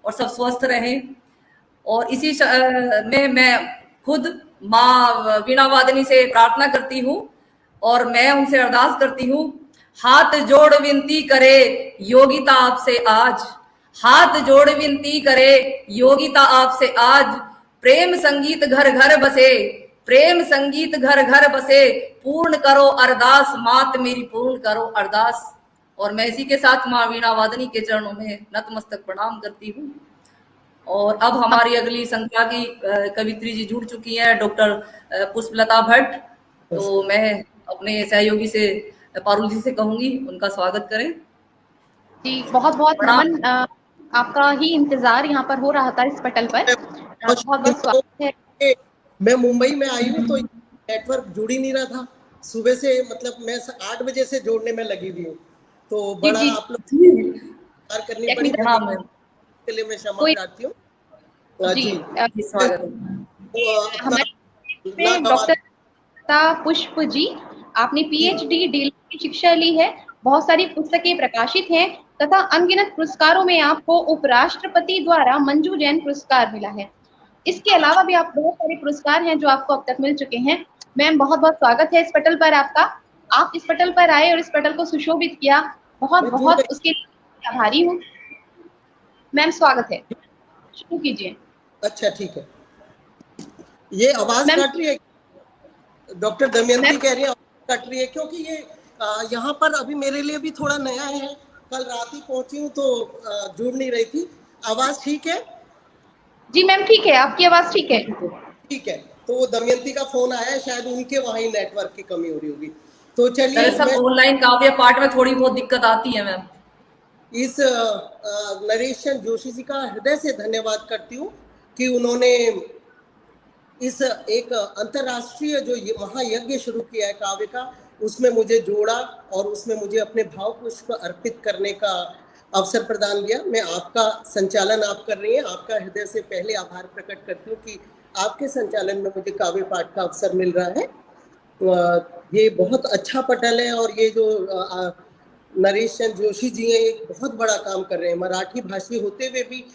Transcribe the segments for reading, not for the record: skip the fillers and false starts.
और सब स्वस्थ रहें। और इसी में मैं खुद माँ वीणा वादनी से प्रार्थना करती हूँ और मैं उनसे अरदास करती हूँ, हाथ जोड़ विनती करे योगिता आपसे आज, हाथ जोड़ विनती करे योगिता आपसे आज, प्रेम संगीत घर घर बसे, प्रेम संगीत घर घर बसे, पूर्ण करो अरदास मात मेरी, पूर्ण करो अरदास। और मैं इसी के साथ माँ वीणा वादनी के चरणों में नतमस्तक प्रणाम करती हूँ। और अब हमारी अगली संख्या की कवित्री जी जुड़ चुकी हैं, डॉक्टर पुष्पलता भट्ट। तो मैं अपने सहयोगी से पारुल जी से कहूंगी उनका स्वागत करें। जी बहुत बहुत नमन, आपका ही इंतजार यहाँ पर हो रहा था इस पटल पर। बहुत बहुत स्वागत है। मैं मुंबई में आई हूँ तो नेटवर्क जुड़ ही नहीं रहा था सुबह से, मतलब मैं 8 बजे से जोड़ने में लगी हुई हूँ, तो बड़ा आप लोग करनी पड़ी, के लिए मैं क्षमा प्रार्थी हूँ। जी हमारे डॉक्टर पुष्प जी, आपने पीएचडी डील की शिक्षा ली है, बहुत सारी पुस्तकें प्रकाशित हैं तथा अनगिनत पुरस्कारों में आपको उपराष्ट्रपति द्वारा मंजू जैन पुरस्कार मिला है। इसके अलावा भी आप बहुत सारे पुरस्कार हैं जो आपको अब तक मिल चुके हैं। मैम बहुत बहुत स्वागत है इस पटल पर आपका। आप इस पटल पर आए और इस पटल को सुशोभित किया, बहुत बहुत उसके लिए आभारी हूँ। मैम स्वागत है, शुरू कीजिए। अच्छा ठीक है। ये आवाज कट रही है, डॉक्टर दमयंती कह रही है कट रही है, क्योंकि ये यहाँ पर अभी मेरे लिए भी थोड़ा नया है, कल रात ही पहुंची हूँ तो जुड़ नहीं रही थी। आवाज ठीक है? जी मैम ठीक है, आपकी आवाज ठीक है। ठीक है, तो वो दमयंती का फोन आया है, शायद उनके वहाँ ही नेटवर्क की कमी हो रही होगी। तो चलिए, सब ऑनलाइन काव्य पाठ में थोड़ी बहुत दिक्कत आती है मैम। इस नरेश चंद्र जोशी जी का हृदय से धन्यवाद करती हूँ कि उन्होंने इस एक अंतर्राष्ट्रीय जो महायज्ञ शुरू किया है काव्य का, उसमें मुझे जोड़ा और उसमें मुझे अपने भाव पुष्प अर्पित करने का अवसर प्रदान किया। मैं आपका संचालन आप कर रही हैं, आपका हृदय से पहले आभार प्रकट करती हूँ कि आपके संचालन में मुझे काव्य पाठ का अवसर मिल रहा है। ये बहुत अच्छा पटल है और ये जो नरेश चंद्र जोशी जी हैं एक बहुत बड़ा काम कर रहे हैं, मराठी भाषी होते हुए भी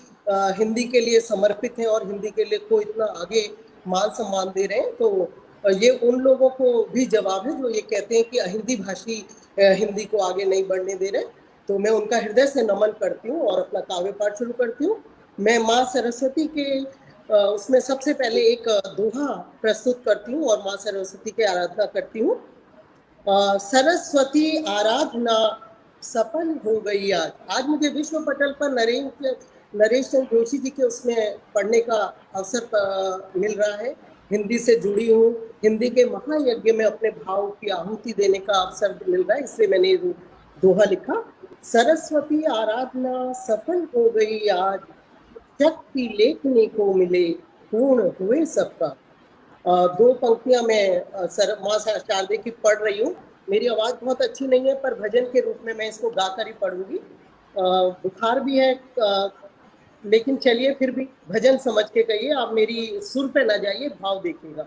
हिंदी के लिए समर्पित हैं और हिंदी के लिए को इतना आगे मान सम्मान दे रहे हैं। तो ये उन लोगों को भी जवाब है जो ये कहते हैं कि हिंदी भाषी हिंदी को आगे नहीं बढ़ने दे रहे। तो मैं उनका हृदय से नमन करती हूँ और अपना काव्य पाठ शुरू करती हूँ। मैं माँ सरस्वती के उसमें सबसे पहले एक दोहा प्रस्तुत करती हूँ और माँ सरस्वती की आराधना करती हूँ। सरस्वती आराधना सफल हो गई आज। आज मुझे विश्व पटल पर नरेश चंद्र जोशी जी के उसमें पढ़ने का अवसर मिल रहा है। हिंदी से जुड़ी हूँ, हिंदी के महायज्ञ में अपने भाव की आहुति देने का अवसर मिल रहा है, इसलिए मैंने दोहा लिखा। सरस्वती आराधना सफल हो गई आज, शक्ति लेखने को मिले, पूर्ण हुए सबका। दो पंक्तियां मैं माँ शारदे की पढ़ रही हूँ। मेरी आवाज़ बहुत अच्छी नहीं है पर भजन के रूप में मैं इसको गाकर ही पढ़ूंगी। बुखार भी है लेकिन चलिए फिर भी भजन समझ के कहिए, आप मेरी सुर पे ना जाइए, भाव देखिएगा।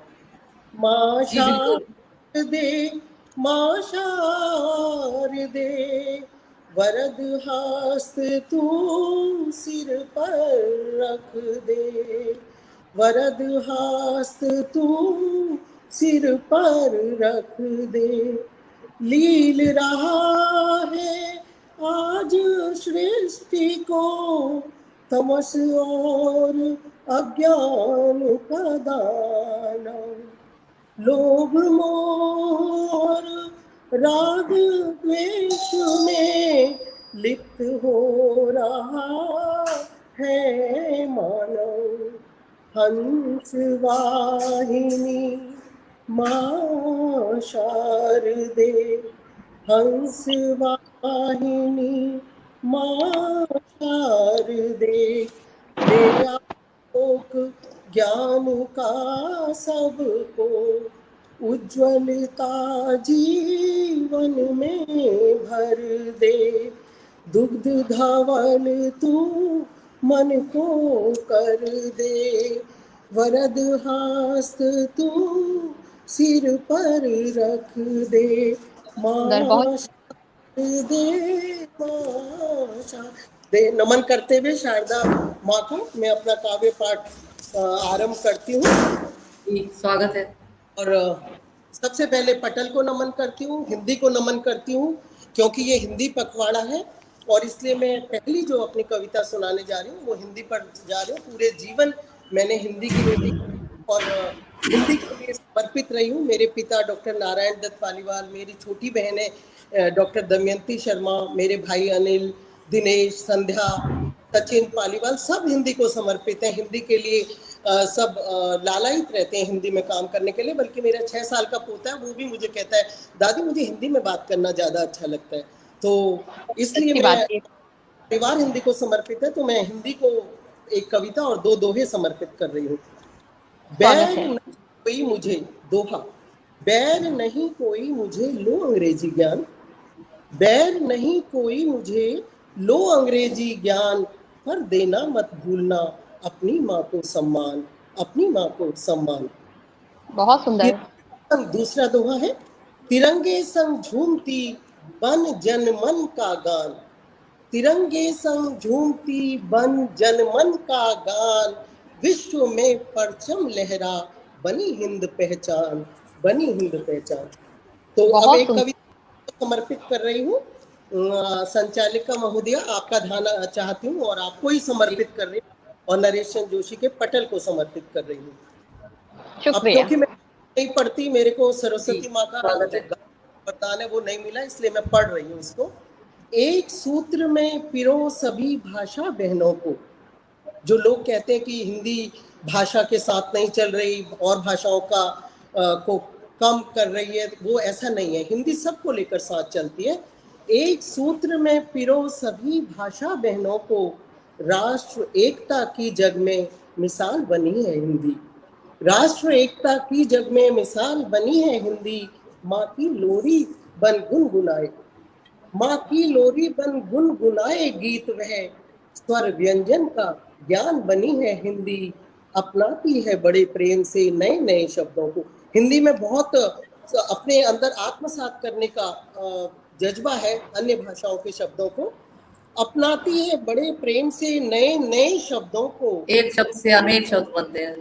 माँ शारदे, माँ शारदे, वरद हस्त तू सिर पर रख दे, वरद हस्त तू सिर पर रख दे। लील रहा है आज सृष्टि को तमस और अज्ञान का दाना, लोभ मोर राग द्वेष में लिप्त हो रहा है मानव। हंस वाहिनी माँ शारदे, हंस वाहिनी माँ शारदे, दे आलोक ज्ञान का सबको, उज्ज्वलता जीवन में भर दे। दुग्ध धवल तू मन को कर दे, वरद हस्त तू सिर पर रख दे। माँ दे, माँ दे। नमन करते हुए शारदा माँ को मैं अपना काव्य पाठ आरंभ करती हूँ। जी, स्वागत है। और सबसे पहले पटल को नमन करती हूँ, हिंदी को नमन करती हूँ, क्योंकि ये हिंदी पखवाड़ा है और इसलिए मैं पहली जो अपनी कविता सुनाने जा रही हूँ वो हिंदी पर जा रही हूँ। पूरे जीवन मैंने हिंदी की रोटी और हिंदी के लिए समर्पित रही हूँ। मेरे पिता डॉक्टर नारायण दत्त पालीवाल, मेरी छोटी बहनें डॉक्टर दमयंती शर्मा, मेरे भाई अनिल, दिनेश, संध्या, सचिन पालीवाल, सब हिंदी को समर्पित हैं। हिंदी के लिए सब लालायित रहते हैं हिंदी में काम करने के लिए। बल्कि मेरा 6 साल का पोता है, वो भी मुझे कहता है दादी मुझे हिंदी में बात करना ज़्यादा अच्छा लगता है। तो इसलिए मैं परिवार हिंदी को समर्पित है, तो मैं हिंदी को एक कविता और 2 दोहे समर्पित कर रही हूँ। बैर नहीं कोई मुझे दोहा, बैर नहीं कोई मुझे लो अंग्रेजी ज्ञान, बैर नहीं कोई मुझे लो अंग्रेजी ज्ञान, पर देना मत भूलना अपनी माँ को सम्मान, अपनी माँ को सम्मान। बहुत सुंदर। दूसरा दोहा है, तिरंगे संग झूमती बन जन मन का गान, तिरंगे संग झूमती बन जन मन का गान, विश्व में परचम लहरा बनी हिंद पहचान, बनी हिंद पहचान। तो अब एक कविता समर्पित कर रही हूँ। संचालिका महोदया, आपका ध्यान चाहती हूँ और आपको ही समर्पित कर रही हूँ और नरेशन जोशी के पटल को समर्पित कर रही हूँ। अब क्योंकि मैं नहीं पढ़ती, मेरे को सरस्वती माँ का वरदान है वो नहीं मिला, इसलिए मैं पढ़ रही हूँ इसको। एक सूत्र में पिरो सभी भाषा बहनों को। जो लोग कहते हैं कि हिंदी भाषा के साथ नहीं चल रही और भाषाओं का को कम कर रही है, वो ऐसा नहीं है। हिंदी सबको लेकर साथ चलती है। एक सूत्र में पिरो सभी भाषा बहनों को, राष्ट्र एकता की जग में मिसाल बनी है हिंदी, राष्ट्र एकता की जग में मिसाल बनी है हिंदी। माँ की लोरी बन गुनगुनाए, माँ की लोरी बन गुनगुनाए गीत वह, स्वर व्यंजन का ज्ञान बनी है हिंदी, अपनाती है बड़े प्रेम से नए नए शब्दों को। हिंदी में बहुत अपने अंदर आत्मसात करने का जज्बा है, अन्य भाषाओं के शब्दों को अपनाती है बड़े प्रेम से नए नए शब्दों को, एक शब्द से अनेक शब्द बनते हैं।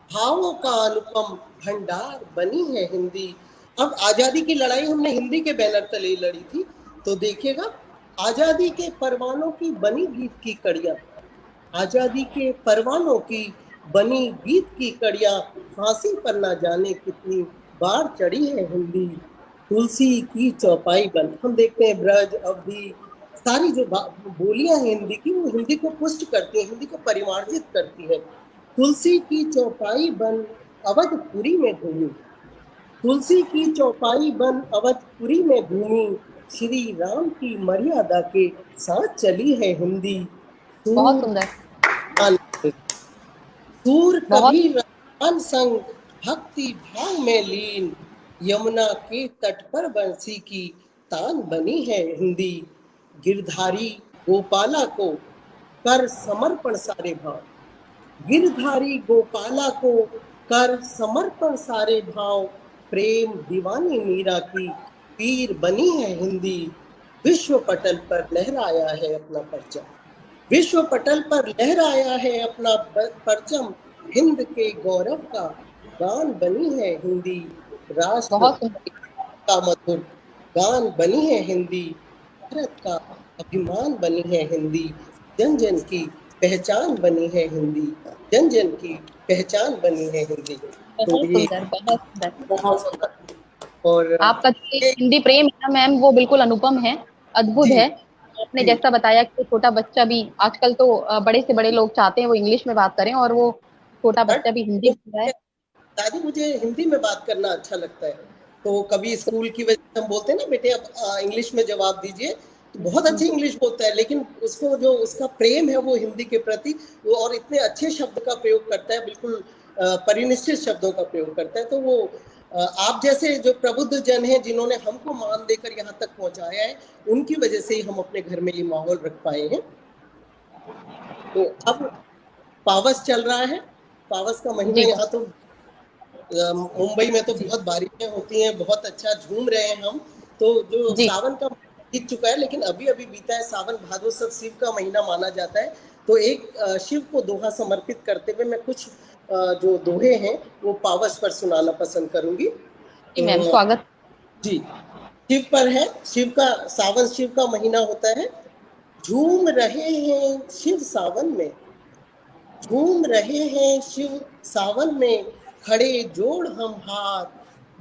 भावों का अनुपम भंडार बनी है हिंदी। अब आजादी की लड़ाई हमने हिंदी के बैनर तले लड़ी थी, तो देखिएगा आजादी के परवानों की बनी गीत की कड़ियां, आजादी के परवानों की बनी गीत की कड़ियां, फांसी पर ना जाने कितनी बार चढ़ी है हिंदी। तुलसी की चौपाई बन, हम देखते हैं ब्रज अवधि सारी जो बोलियां हैं हिंदी की, वो हिंदी को पुष्ट करती हैं, हिंदी को परिमार्जित करती है। तुलसी की चौपाई बन अवधपुरी में घूमी, तुलसी की चौपाई बन अवधपुरी में घूमी, श्री राम की मर्यादा के साथ चली है हिंदी। बहुत सुंदर। सूर कबीर रमान संग भक्ति भाव में लीन, यमुना के तट पर बंसी की तान बनी है हिंदी। गिरधारी गोपाला को कर समर्पण सारे भाव, गिरधारी गोपाला को कर समर्पण सारे भाव, प्रेम दीवानी मीरा की पीर बनी है हिंदी। विश्व पटल पर लहराया है अपना परचम, विश्व पटल पर लहराया है अपना परचम, हिंद के गौरव का गान बनी है हिंदी। राष्ट्र का मधुर गान बनी है हिंदी, भारत का अभिमान बनी है हिंदी, जन जन की पहचान बनी है हिंदी, जन जन की पहचान बनी है हिंदी। बहुत सुंदर, बहुत सुंदर, बहुत सुंदर। और आपका हिंदी प्रेम है ना मैम, वो बिल्कुल अनुपम है, अद्भुत है। आपने जैसा बताया कि छोटा बच्चा भी, आजकल तो बड़े से बड़े लोग चाहते हैं वो इंग्लिश में बात करें, और वो छोटा बच्चा भी हिंदी बोल रहा है। दादी मुझे हिंदी में बात करना अच्छा लगता है, तो कभी स्कूल की वजह से हम बोलते हैं ना बेटे अब इंग्लिश में जवाब दीजिए, तो बहुत अच्छी इंग्लिश बोलता है, लेकिन उसको जो उसका प्रेम है वो हिंदी के प्रति, वो और इतने अच्छे शब्द का प्रयोग करता है, बिल्कुल परिनिष्ठित शब्दों का प्रयोग करता है। तो वो आप जैसे जो प्रबुद्ध जन हैं जिन्होंने हमको मान देकर यहाँ तक पहुँचाया है, उनकी वजह से ही हम अपने घर में ये माहौल रख पाए हैं। तो अब पावस चल रहा है, पावस का महीना, यहाँ तो मुंबई में तो बहुत बारिशें होती हैं, बहुत अच्छा झूम रहे हैं हम। तो जो सावन का बीत चुका है, लेकिन अभी अभी बीता है, सावन भादो सब शिव का महीना माना जाता है, तो एक शिव को दोहा समर्पित करते हुए मैं कुछ जो दोहे हैं वो पावस पर सुनाना पसंद करूंगी। जी मैम, स्वागत। जी, शिव पर है। शिव का सावन, शिव का महीना होता है। झूम रहे हैं शिव सावन में, झूम रहे हैं शिव सावन में, खड़े जोड़ हम हाथ,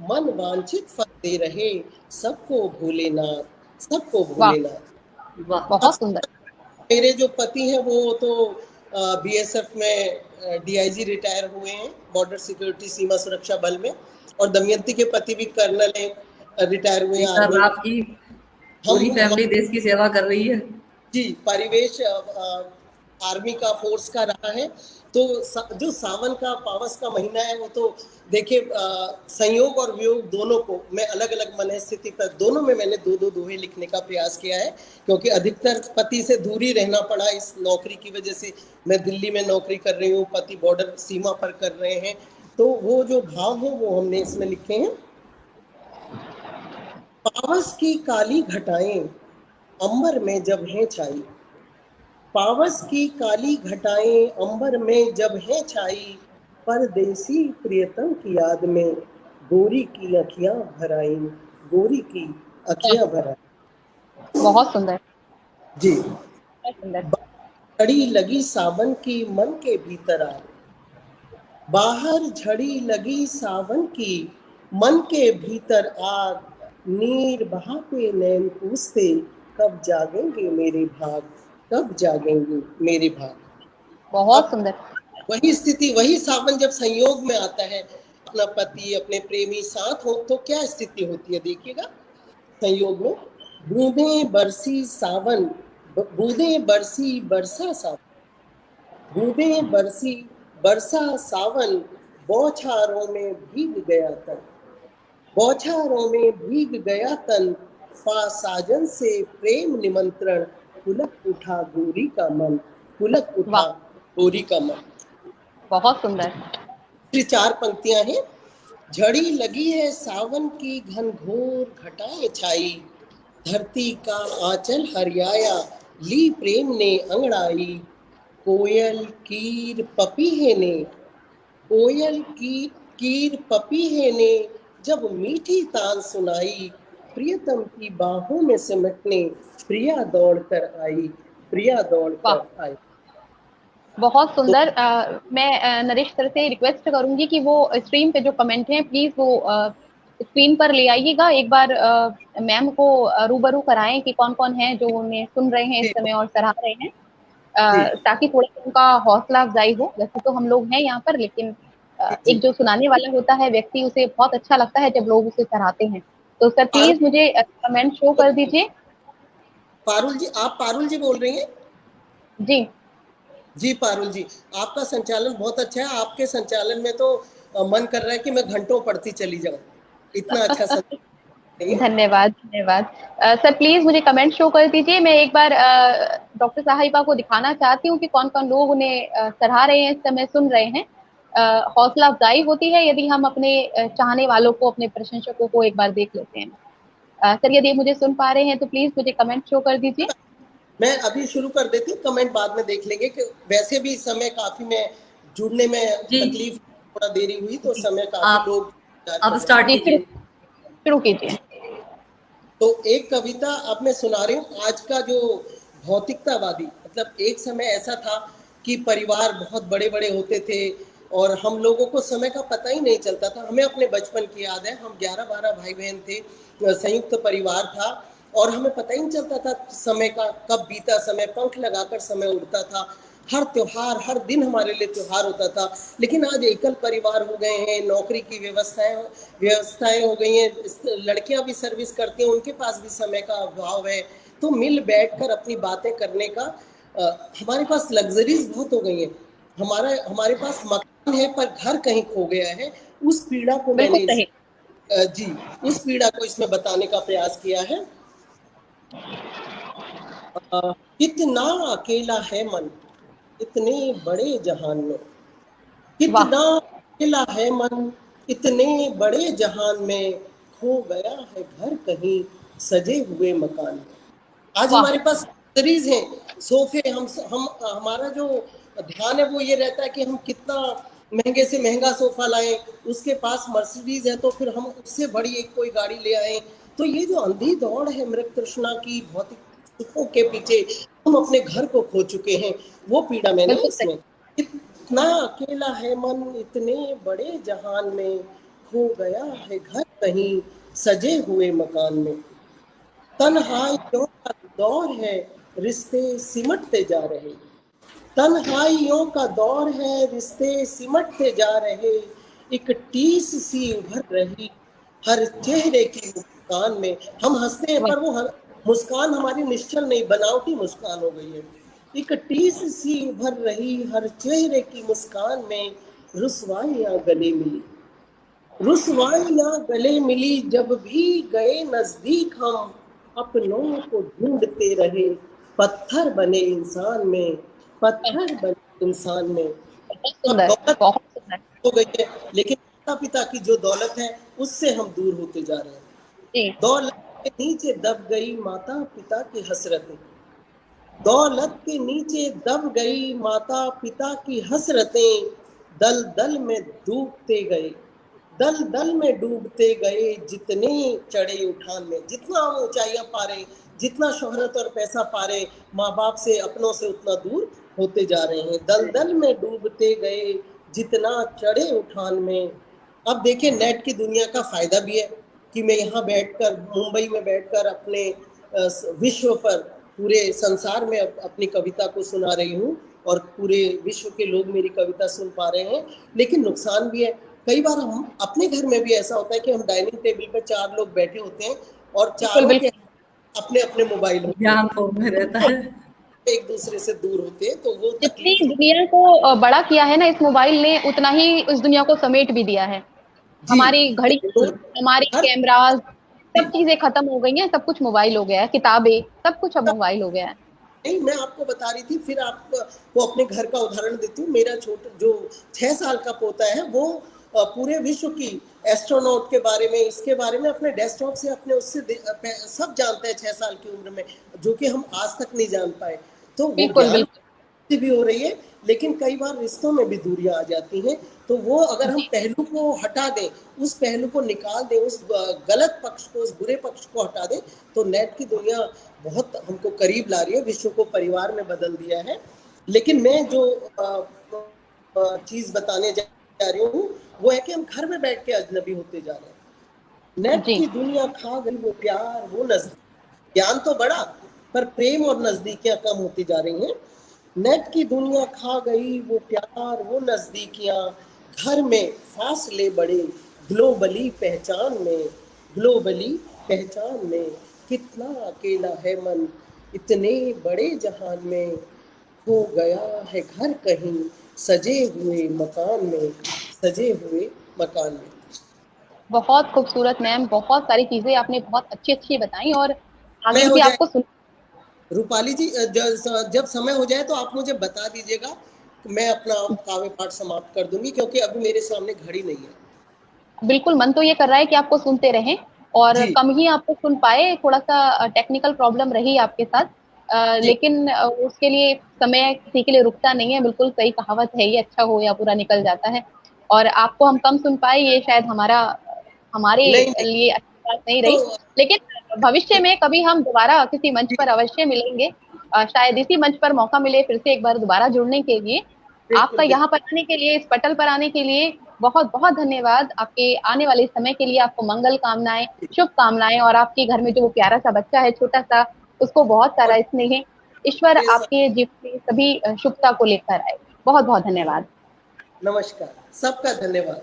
मन वांछित फल दे रहे, सबको भोलेनाथ, सबको भोलेनाथ। वाह, बहुत सुंदर। मेरे जो पति हैं वो तो बीएसएफ में डीआईजी रिटायर हुए हैं, बॉर्डर सिक्योरिटी सीमा सुरक्षा बल में, और दमयंती के पति भी कर्नल हैं, रिटायर हुए हैं सर आर्मी। आपकी पूरी फैमिली देश की सेवा कर रही है। जी, परिवेश आर्मी का फोर्स का रहा है। तो जो सावन का पावस का महीना है वो तो देखिए, संयोग और वियोग दोनों को मैं अलग अलग मन स्थिति पर दोनों में मैंने दो दो दोहे लिखने का प्रयास किया है, क्योंकि अधिकतर पति से दूरी रहना पड़ा इस नौकरी की वजह से। मैं दिल्ली में नौकरी कर रही हूँ, पति बॉर्डर सीमा पर कर रहे हैं, तो वो जो भाव है वो हमने इसमें लिखे हैं। पावस की काली घटाएं अंबर में जब हैं छाई, पावस की काली घटाएं अंबर में जब हैं छाई, परदेसी प्रियतम की याद में गोरी की अखियां भर आई, गोरी की अखियां भर आई। बहुत सुंदर जी, बहुत सुंदर। झड़ी लगी सावन की मन के भीतर आग, बाहर झड़ी लगी सावन की मन के भीतर आग, नीर बहाते नैन पूछते कब जागेंगे मेरे भाग, कब जागेंगे मेरे भाग। बहुत सुंदर। वही स्थिति, वही सावन जब संयोग में आता है, अपना पति अपने प्रेमी साथ हो तो क्या स्थिति होती है देखिएगा। संयोग में बूंदे बरसी सावन, बूंदे बरसी बरसा सावन, बूंदे बरसी बरसा सावन, बौछारों में भीग गया तन, बौछारों में भीग गया तन, पा साजन से प्रेम निमंत्रण, पुलक उठा गोरी का मन, पुलक उठा गोरी का मन। बहुत सुंदर। चार पंक्तियां हैं। झड़ी लगी है सावन की घनघोर घटाएं छाई, धरती का आंचल हरियाया ली प्रेम ने अंगड़ाई, कोयल कीर पपीहे ने, कोयल कीर पपीहे ने जब मीठी तान सुनाई, प्रियतम की बाहों में सिमटने प्रिया दौड़ कर आई, प्रिया दौड़ कर आई। बहुत सुंदर। मैं नरेश सर से रिक्वेस्ट करूंगी कि वो स्क्रीन पे जो कमेंट हैं प्लीज वो स्क्रीन पर ले आइएगा, एक बार मैम को रूबरू कराएं कि कौन कौन है जो उन्हें सुन रहे हैं इस समय और सराह रहे हैं, ताकि थोड़ा उनका हौसला अफजाई हो। वैसे तो हम लोग हैं यहाँ पर, लेकिन एक जो सुनाने वाला होता है व्यक्ति, उसे बहुत अच्छा लगता है जब लोग उसे सराहते हैं। तो सर प्लीज मुझे कमेंट शो कर दीजिए। पारुल जी, आप पारुल जी बोल रही हैं? जी जी पारुल जी, आपका संचालन बहुत अच्छा है। आपके संचालन में तो मन कर रहा है कि मैं घंटों पढ़ती चली जाऊं, इतना अच्छा संचालन। धन्यवाद धन्यवाद। सर प्लीज मुझे कमेंट शो कर दीजिए। मैं एक बार डॉक्टर साहिबा को दिखाना चाहती हूँ कि कौन कौन लोग उन्हें सराह रहे हैं, इस समय सुन रहे हैं। हौसला अफजाई होती है यदि हम अपने चाहने वालों को, अपने प्रशंसकों को एक बार देख लेते हैं। सर यदि मुझे सुन पा रहे हैं तो प्लीज मुझे कमेंट शो कर दीजिए। मैं अभी शुरू कर देती हूँ, कमेंट बाद में देख लेंगे, कि वैसे भी समय काफी में जुड़ने में तकलीफ, थोड़ा देरी हुई तो समय काफी लोग अब स्टार्ट कीजिए, शुरू कीजिए। तो एक कविता अब मैं सुना रही हूँ। आज का जो भौतिकतावादी, मतलब एक समय ऐसा था कि परिवार बहुत बड़े बड़े होते थे और हम लोगों को समय का पता ही नहीं चलता था। हमें अपने बचपन की याद है, हम 11-12 भाई बहन थे, संयुक्त परिवार था और हमें पता ही नहीं चलता था समय का, कब बीता समय, पंख लगाकर समय उड़ता था। हर त्योहार, हर दिन हमारे लिए त्योहार होता था। लेकिन आज एकल परिवार हो गए हैं, नौकरी की व्यवस्थाएं हो गई हैं, लड़कियां भी सर्विस करती हैं, उनके पास भी समय का अभाव है। तो मिल बैठकर अपनी बातें करने का हमारे पास लग्जरीज बहुत हो गई हैं। हमारे पास मकान है पर घर कहीं खो गया है। उस पीड़ा को मैंने उस पीड़ा को इसमें बताने का प्रयास किया है। कितना अकेला है मन इतने बड़े जहान में, कितना अकेला है मन इतने बड़े जहान में, खो गया है घर कहीं सजे हुए मकान में। आज हमारे पास लग्जरीज हैं, सोफे, हम हमारा जो ध्यान है वो ये रहता है कि हम कितना महंगे से महंगा सोफा लाएं, उसके पास मर्सिडीज है तो फिर हम उससे बड़ी एक कोई गाड़ी ले आए। तो ये जो अंधी दौड़ है मृग तृष्णा की भौतिक सुखों के पीछे, हम अपने घर को खो चुके हैं, वो पीड़ा मैंने बिल्कुल इसमें। इतना अकेला है मन इतने बड़े जहान में, खो गया है घर कहीं सजे हुए मकान में। तन्हाइयों का दौर है रिश्ते सिमटते जा रहे, तन्हाइयों का दौर है रिश्ते सिमटते जा रहे, एक टीस सी उभर रही हर चेहरे की मुस्कान में। हम हंसते हैं पर वो मुस्कान हमारी निश्चल नहीं, बनावटी मुस्कान हो गई है। एक टीस सी उभर रही हर चेहरे की मुस्कान में, रुसवाइयां गले मिली, रुसवाइयां गले मिली, जब भी गए नजदीक हम अपनों को ढूंढते रहे, पत्थर बने इंसान में, पत्थर बने इंसान में। बहुत अब सुंदर, दौलत बहुत सुंदर। हो गई है, लेकिन माता पिता की जो दौलत है उससे हम दूर होते जा रहे हैं। जी, दौलत के नीचे दब गई माता पिता की हसरतें, दौलत के नीचे दब गई माता पिता की हसरतें, दल दल में डूबते गए, दल दल में डूबते गए, जितने चढ़े उठान में, जितना हम ऊंचाइयां पा रहे, जितना शोहरत और पैसा पा रहे, माँ बाप से अपनों से उतना दूर होते जा रहे हैं। दल दल में डूबते गए जितना चढ़े उठान में। अब देखिए नेट की दुनिया का फायदा भी है कि मैं यहाँ बैठकर, मुंबई में बैठकर अपने विश्व पर, पूरे संसार में अपनी कविता को सुना रही हूँ और पूरे विश्व के लोग मेरी कविता सुन पा रहे हैं। लेकिन नुकसान भी है, कई बार हम अपने घर में भी ऐसा होता है कि हम डाइनिंग टेबल पर 4 लोग बैठे होते हैं और चारों के अपने अपने मोबाइल होते हैं, ध्यान फोन में रहता है। एक दूसरे से दूर होते हैं, तो वो जितनी तकलीफ। दुनिया को बड़ा किया है ना इस मोबाइल ने, उतना ही उस दुनिया को समेट भी दिया है। जी, हमारी घड़ी, तो हमारी हर कैमरास, सब चीजें खत्म हो गई हैं, सब कुछ मोबाइल हो गया है, किताबें, सब कुछ अब मोबाइल हो गया है। नहीं, मैं आपको बता रही थी, फिर आपको अपने घर का उदाहरण देती हूँ। मेरा छोटा जो 6 साल का पोता है वो पूरे विश्व की एस्ट्रोनॉट के बारे में, इसके बारे में अपने डेस्कटॉप से, अपने उससे सब जानता है 6 साल की उम्र में, जो कि हम आज तक नहीं जान पाए। तो वो बिल्कुल, ज्ञान भी हो रही है, लेकिन कई बार रिश्तों में भी दूरियां आ जाती हैं। तो वो अगर हम पहलू को हटा दें, उस पहलू को निकाल दें, उस गलत पक्ष को, उस बुरे पक्ष को हटा दें, तो नेट की दुनिया बहुत हमको करीब ला रही है, विश्व को परिवार में बदल दिया है। लेकिन मैं जो चीज बताने जा रही हूँ वो है कि हम घर में बैठ के अजनबी होते जा रहे हैं। नेट की दुनिया खा गई वो प्यार, वो नजदीक। ज्ञान तो बढ़ा पर प्रेम और नजदीकियां कम होती जा रही हैं। नेट की दुनिया खा गई वो प्यार, वो नजदीकियां, घर में फासले बढ़े, ग्लोबली पहचान में, ग्लोबली पहचान में। कितना अकेला है मन इतने बड़े जहान में, खो गया है घर कहीं सजे हुए मकान में, सजे हुए मकान में। बहुत खूबसूरत मैम, बहुत सारी चीजें आपने बहुत अच्छी बताई और आगे हो भी जाए आपको सुन। रूपाली जी, जब समय हो जाए तो आप मुझे बता दीजिएगा, मैं अपना काव्य पाठ समाप्त कर दूंगी, क्योंकि अभी मेरे सामने घड़ी नहीं है। बिल्कुल, मन तो ये कर रहा है कि आपको सुनते रहें और जी, कम ही आपको सुन पाए, थोड़ा सा टेक्निकल प्रॉब्लम रही आपके साथ। जी, लेकिन उसके लिए समय किसी के लिए रुकता नहीं है, बिल्कुल सही कहावत है ये, अच्छा हो या बुरा निकल जाता है। और आपको हम कम सुन पाए, ये शायद हमारे नहीं, नहीं, लिए अच्छी बात नहीं रही। तो लेकिन भविष्य में कभी हम दोबारा किसी मंच पर अवश्य मिलेंगे। शायद इसी मंच पर मौका मिले फिर से एक बार दोबारा जुड़ने के लिए। आपका बिल्कुल, यहाँ पर आने के लिए, इस पटल पर आने के लिए बहुत बहुत धन्यवाद। आपके आने वाले समय के लिए आपको मंगल कामनाएं, शुभकामनाएं, और आपके घर में जो वो प्यारा सा बच्चा है छोटा सा, उसको बहुत सारा स्नेह। ईश्वर आपके जीवन में सभी शुभता को लेकर आए। बहुत बहुत धन्यवाद। नमस्कार, सबका धन्यवाद।